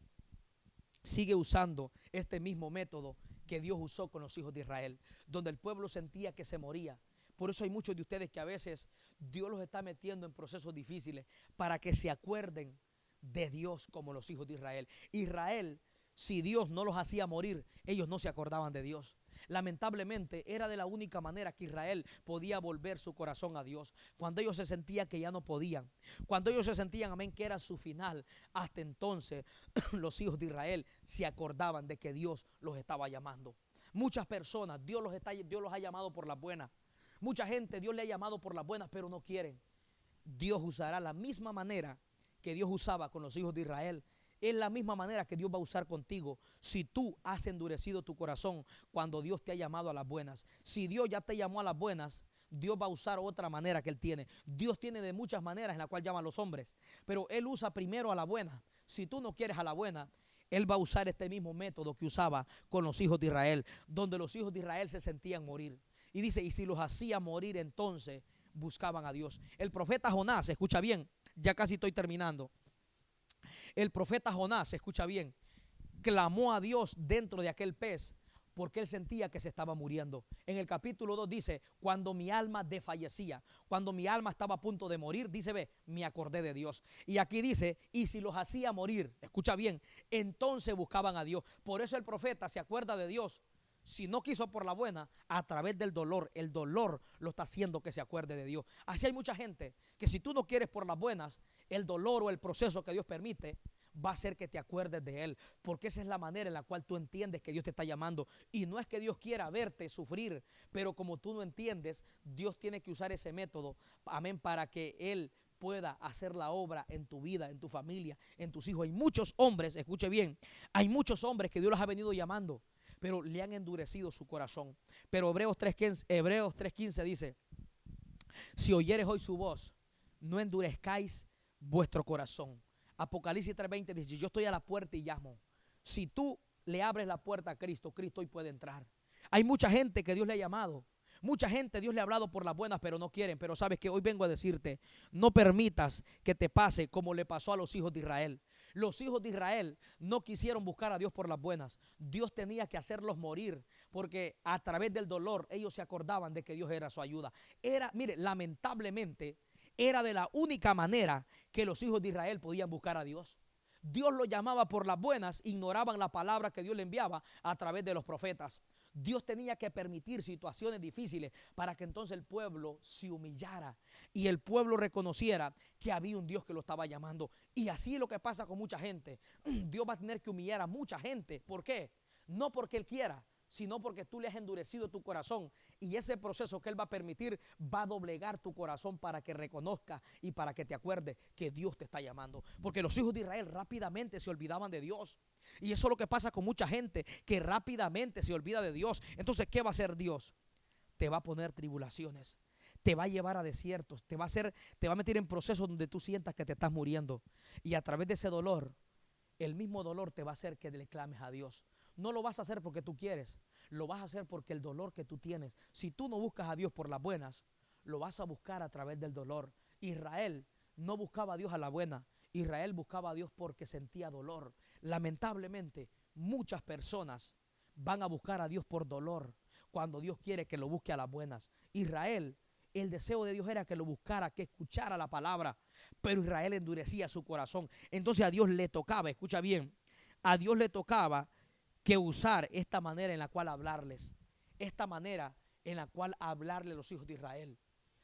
sigue usando este mismo método que Dios usó con los hijos de Israel, donde el pueblo sentía que se moría. Por eso hay muchos de ustedes que a veces Dios los está metiendo en procesos difíciles para que se acuerden de Dios como los hijos de Israel. Israel, si Dios no los hacía morir, ellos no se acordaban de Dios. Lamentablemente era de la única manera que Israel podía volver su corazón a Dios. Cuando ellos se sentían que ya no podían, cuando ellos se sentían, amén, que era su final, hasta entonces los hijos de Israel se acordaban de que Dios los estaba llamando. Muchas personas, Dios los ha llamado por las buenas. Mucha gente, Dios le ha llamado por las buenas, pero no quieren. Dios usará la misma manera que Dios usaba con los hijos de Israel. Es la misma manera que Dios va a usar contigo si tú has endurecido tu corazón cuando Dios te ha llamado a las buenas. Si Dios ya te llamó a las buenas, Dios va a usar otra manera que Él tiene. Dios tiene de muchas maneras en la cual llama a los hombres, pero Él usa primero a la buena. Si tú no quieres a la buena, Él va a usar este mismo método que usaba con los hijos de Israel, donde los hijos de Israel se sentían morir. Y dice, y si los hacía morir, entonces buscaban a Dios. El profeta Jonás, escucha bien, ya casi estoy terminando. El profeta Jonás, escucha bien, clamó a Dios dentro de aquel pez porque él sentía que se estaba muriendo. En el capítulo 2 dice, cuando mi alma desfallecía, cuando mi alma estaba a punto de morir, dice, ve, me acordé de Dios. Y aquí dice, y si los hacía morir, escucha bien, entonces buscaban a Dios. Por eso el profeta se acuerda de Dios. Si no quiso por la buena, a través del dolor, el dolor lo está haciendo que se acuerde de Dios. Así hay mucha gente que si tú no quieres por las buenas, el dolor o el proceso que Dios permite va a hacer que te acuerdes de Él, porque esa es la manera en la cual tú entiendes que Dios te está llamando. Y no es que Dios quiera verte sufrir, pero como tú no entiendes, Dios tiene que usar ese método, amén, para que Él pueda hacer la obra en tu vida, en tu familia, en tus hijos. Hay muchos hombres, escuche bien, hay muchos hombres que Dios los ha venido llamando, pero le han endurecido su corazón. Pero Hebreos 3:15 dice, si oyeres hoy su voz, no endurezcáis vuestro corazón. Apocalipsis 3:20 dice, yo estoy a la puerta y llamo. Si tú le abres la puerta a Cristo, Cristo hoy puede entrar. Hay mucha gente que Dios le ha llamado. Mucha gente Dios le ha hablado por las buenas, pero no quieren. Pero sabes que hoy vengo a decirte, no permitas que te pase como le pasó a los hijos de Israel. Los hijos de Israel no quisieron buscar a Dios por las buenas. Dios tenía que hacerlos morir, porque a través del dolor ellos se acordaban de que Dios era su ayuda. Mire, lamentablemente era de la única manera que los hijos de Israel podían buscar a Dios. Dios los llamaba por las buenas, ignoraban la palabra que Dios le enviaba a través de los profetas. Dios tenía que permitir situaciones difíciles para que entonces el pueblo se humillara y el pueblo reconociera que había un Dios que lo estaba llamando. Y así es lo que pasa con mucha gente. Dios va a tener que humillar a mucha gente. ¿Por qué? No porque Él quiera, sino porque tú le has endurecido tu corazón, y ese proceso que Él va a permitir va a doblegar tu corazón para que reconozca y para que te acuerdes que Dios te está llamando. Porque los hijos de Israel rápidamente se olvidaban de Dios, y eso es lo que pasa con mucha gente, que rápidamente se olvida de Dios. Entonces, ¿qué va a hacer Dios? Te va a poner tribulaciones, te va a llevar a desiertos, te va a meter en procesos donde tú sientas que te estás muriendo, y a través de ese dolor, el mismo dolor te va a hacer que le clames a Dios. No lo vas a hacer porque tú quieres, lo vas a hacer porque el dolor que tú tienes, si tú no buscas a Dios por las buenas, lo vas a buscar a través del dolor. Israel no buscaba a Dios a la buena, Israel buscaba a Dios porque sentía dolor. Lamentablemente, muchas personas van a buscar a Dios por dolor, cuando Dios quiere que lo busque a las buenas. Israel, el deseo de Dios era que lo buscara, que escuchara la palabra, pero Israel endurecía su corazón. Entonces a Dios le tocaba, escucha bien, a Dios le tocaba que usar esta manera en la cual hablarles, esta manera en la cual hablarle a los hijos de Israel.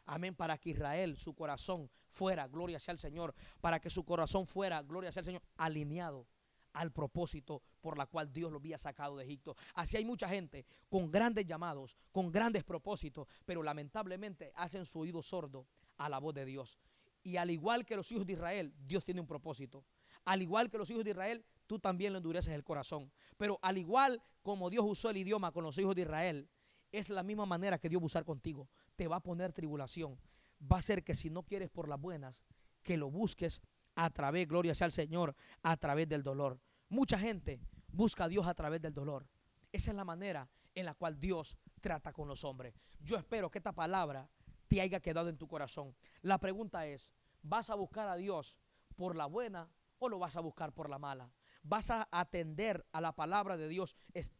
Amén, para que Israel, su corazón fuera, gloria sea al Señor, para que su corazón fuera, gloria sea al Señor, alineado al propósito por la cual Dios los había sacado de Egipto. Así hay mucha gente con grandes llamados, con grandes propósitos, pero lamentablemente hacen su oído sordo a la voz de Dios. Y al igual que los hijos de Israel, Dios tiene un propósito. Al igual que los hijos de Israel, tú también le endureces el corazón. Pero al igual como Dios usó el idioma con los hijos de Israel, es la misma manera que Dios va a usar contigo. Te va a poner tribulación. Va a ser que si no quieres por las buenas, que lo busques a través, gloria sea al Señor, a través del dolor. Mucha gente busca a Dios a través del dolor. Esa es la manera en la cual Dios trata con los hombres. Yo espero que esta palabra te haya quedado en tu corazón. La pregunta es, ¿vas a buscar a Dios por la buena o lo vas a buscar por la mala? ¿Vas a atender a la palabra de Dios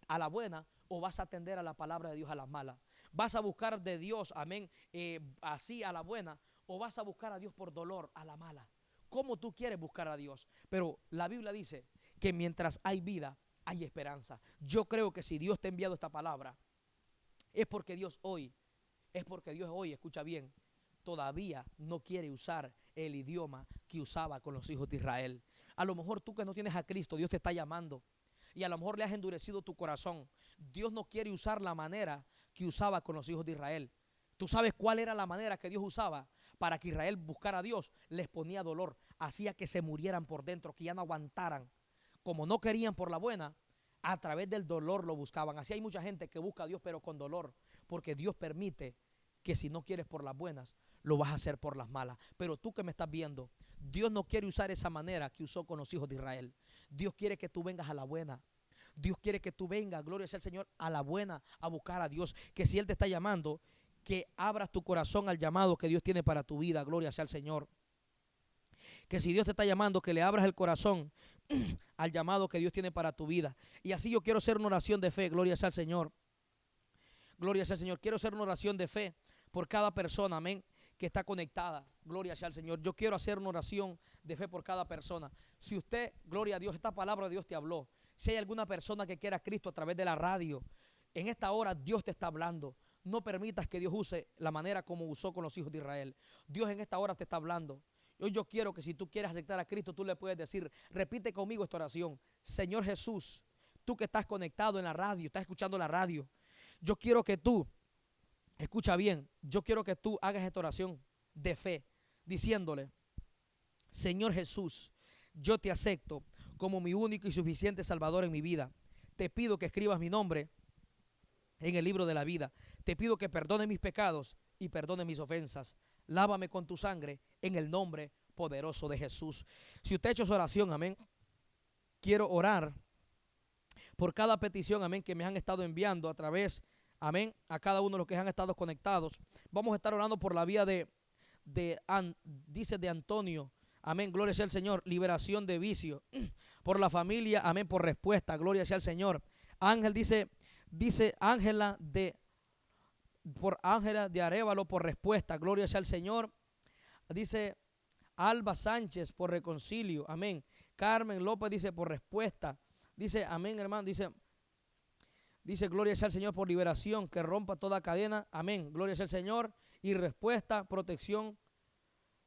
a la buena o vas a atender a la palabra de Dios a la mala? ¿Vas a buscar de Dios, amén, así a la buena o vas a buscar a Dios por dolor a la mala? ¿Cómo tú quieres buscar a Dios? Pero la Biblia dice que mientras hay vida, hay esperanza. Yo creo que si Dios te ha enviado esta palabra, es porque Dios hoy, escucha bien, todavía no quiere usar el idioma que usaba con los hijos de Israel. A lo mejor tú que no tienes a Cristo, Dios te está llamando y a lo mejor le has endurecido tu corazón. Dios no quiere usar la manera que usaba con los hijos de Israel. ¿Tú sabes cuál era la manera que Dios usaba para que Israel buscara a Dios? Les ponía dolor, hacía que se murieran por dentro, que ya no aguantaran. Como no querían por la buena, a través del dolor lo buscaban. Así hay mucha gente que busca a Dios pero con dolor, porque Dios permite que si no quieres por las buenas, lo vas a hacer por las malas. Pero tú que me estás viendo, Dios no quiere usar esa manera que usó con los hijos de Israel. Dios quiere que tú vengas a la buena. Dios quiere que tú vengas, gloria sea al Señor, a la buena, a buscar a Dios. Que si Él te está llamando, que abras tu corazón al llamado que Dios tiene para tu vida, gloria sea al Señor. Que si Dios te está llamando, que le abras el corazón al llamado que Dios tiene para tu vida. Y así yo quiero hacer una oración de fe, gloria sea al Señor. Gloria sea al Señor. Quiero hacer una oración de fe por cada persona, amén, que está conectada. Gloria sea al Señor. Yo quiero hacer una oración de fe por cada persona. Si usted, gloria a Dios, esta palabra de Dios te habló. Si hay alguna persona que quiera a Cristo a través de la radio, en esta hora Dios te está hablando. No permitas que Dios use la manera como usó con los hijos de Israel. Dios en esta hora te está hablando. Hoy yo quiero que si tú quieres aceptar a Cristo, tú le puedes decir, repite conmigo esta oración. Señor Jesús, tú que estás conectado en la radio, estás escuchando la radio, yo quiero que tú, escucha bien, yo quiero que tú hagas esta oración de fe, diciéndole, Señor Jesús, yo te acepto como mi único y suficiente Salvador en mi vida. Te pido que escribas mi nombre en el libro de la vida. Te pido que perdones mis pecados y perdones mis ofensas. Lávame con tu sangre en el nombre poderoso de Jesús. Si usted ha hecho su oración, amén, quiero orar por cada petición, amén, que me han estado enviando a través, amén, a cada uno de los que han estado conectados. Vamos a estar orando por la vida dice de Antonio, amén, gloria sea al Señor, liberación de vicio. Por la familia, amén, por respuesta, gloria sea al Señor. Ángel dice Ángela de Arévalo por respuesta, gloria sea al Señor. Dice Alba Sánchez por reconcilio, amén. Carmen López dice por respuesta. Dice, amén, hermano, dice gloria sea al Señor por liberación, que rompa toda cadena, amén, gloria sea al Señor. Y respuesta, protección,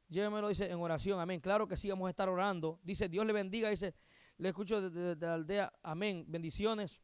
llévemelo, dice, en oración, amén. Claro que sí, vamos a estar orando. Dice, Dios le bendiga, dice, le escucho de la aldea, amén, bendiciones.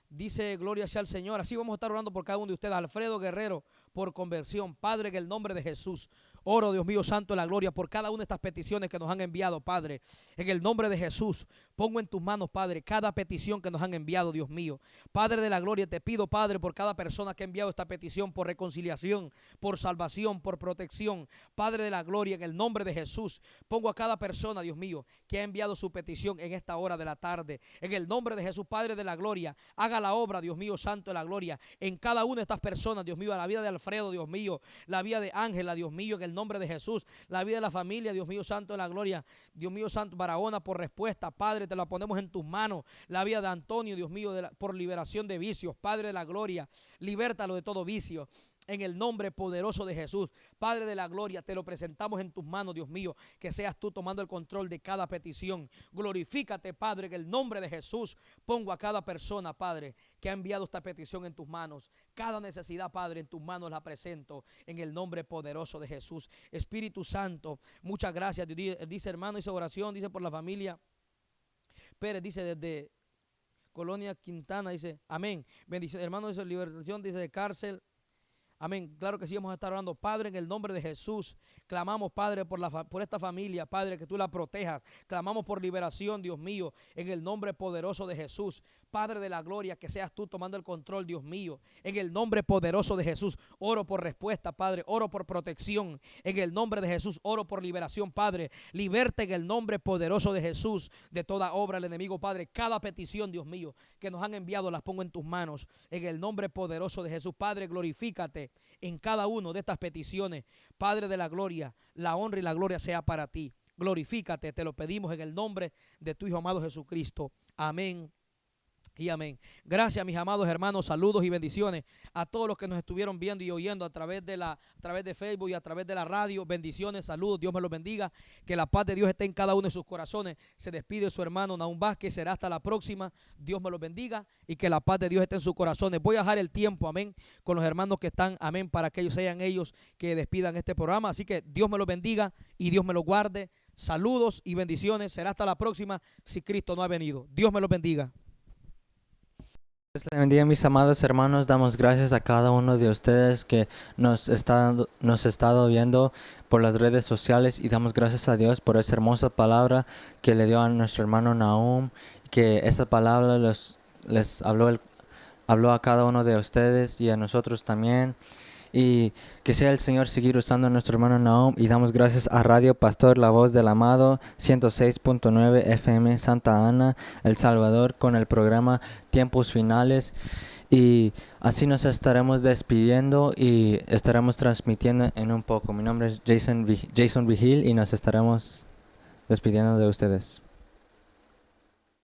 Dice, gloria sea al Señor. Así vamos a estar orando por cada uno de ustedes. Alfredo Guerrero, por conversión. Padre, en el nombre de Jesús, oro, Dios mío, santo de la gloria, por cada una de estas peticiones que nos han enviado, Padre. En el nombre de Jesús, pongo en tus manos, Padre, cada petición que nos han enviado, Dios mío. Padre de la gloria, te pido, Padre, por cada persona que ha enviado esta petición, por reconciliación, por salvación, por protección. Padre de la gloria, en el nombre de Jesús, pongo a cada persona, Dios mío, que ha enviado su petición en esta hora de la tarde. En el nombre de Jesús, Padre de la gloria, haga la obra, Dios mío, santo de la gloria, en cada una de estas personas, Dios mío, a la vida de Alfredo, Dios mío, la vida de Ángela, Dios mío, en el nombre de Jesús, la vida de la familia, Dios mío, santo de la gloria, Dios mío, santo, Barahona, por respuesta, Padre, te la ponemos en tus manos. La vida de Antonio, Dios mío, por liberación de vicios, Padre de la gloria, libértalo de todo vicio. En el nombre poderoso de Jesús, Padre de la gloria, te lo presentamos en tus manos, Dios mío, que seas tú tomando el control de cada petición. Glorifícate, Padre, en el nombre de Jesús. Pongo a cada persona, Padre, que ha enviado esta petición en tus manos. Cada necesidad, Padre, en tus manos la presento en el nombre poderoso de Jesús. Espíritu Santo, muchas gracias. Dice, hermano, hizo oración, dice por la familia Pérez, dice desde Colonia Quintana, dice, amén. Bendición, hermano, dice liberación, dice de cárcel. Amén. Claro que sí, vamos a estar orando. Padre, en el nombre de Jesús, clamamos, Padre, por esta familia, Padre, que tú la protejas. Clamamos por liberación, Dios mío, en el nombre poderoso de Jesús. Padre de la gloria, que seas tú tomando el control, Dios mío, en el nombre poderoso de Jesús. Oro por respuesta, Padre, oro por protección, en el nombre de Jesús. Oro por liberación, Padre. Liberte en el nombre poderoso de Jesús de toda obra del enemigo, Padre. Cada petición, Dios mío, que nos han enviado, las pongo en tus manos, en el nombre poderoso de Jesús. Padre, glorifícate en cada una de estas peticiones. Padre de la gloria, la honra y la gloria sea para ti. glorifícate, te lo pedimos en el nombre de tu Hijo amado Jesucristo. Amén y amén. Gracias, mis amados hermanos. Saludos y bendiciones a todos los que nos estuvieron viendo y oyendo a través de Facebook y a través de la radio. Bendiciones, saludos, Dios me los bendiga. Que la paz de Dios esté en cada uno de sus corazones. Se despide su hermano Nahum Vázquez. Será hasta la próxima. Dios me los bendiga y que la paz de Dios esté en sus corazones. Voy a dejar el tiempo, amén, con los hermanos que están, amén, para que ellos sean ellos que despidan este programa. Así que Dios me los bendiga y Dios me los guarde. Saludos y bendiciones. Será hasta la próxima si Cristo no ha venido. Dios me los bendiga. Dios le bendiga, mis amados hermanos. Damos gracias a cada uno de ustedes que nos está viendo por las redes sociales, y damos gracias a Dios por esa hermosa palabra que le dio a nuestro hermano Nahum, que esa palabra les habló a cada uno de ustedes y a nosotros también. Y que sea el Señor seguir usando a nuestro hermano Nahum, y damos gracias a Radio Pastor, la voz del amado, 106.9 FM Santa Ana, El Salvador, con el programa Tiempos Finales. Y así nos estaremos despidiendo y estaremos transmitiendo en un poco. Mi nombre es Jason Vigil y nos estaremos despidiendo de ustedes.